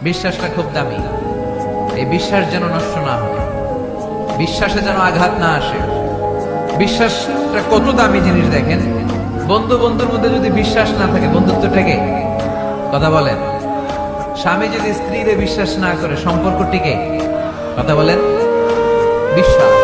বিশ্বাসটা খুব দামি। এই বিশ্বাস যেন নষ্ট না হয়, বিশ্বাসে যেন আঘাত না আসে। বিশ্বাসটা কত দামি জিনিস দেখেন। বন্ধু বন্ধুর মধ্যে যদি বিশ্বাস না থাকে, বন্ধুত্ব টেকে? কথা বলেন। স্বামী যদি স্ত্রীরে বিশ্বাস না করে, সম্পর্ক টিকে? কথা বলেন। বিশ্বাস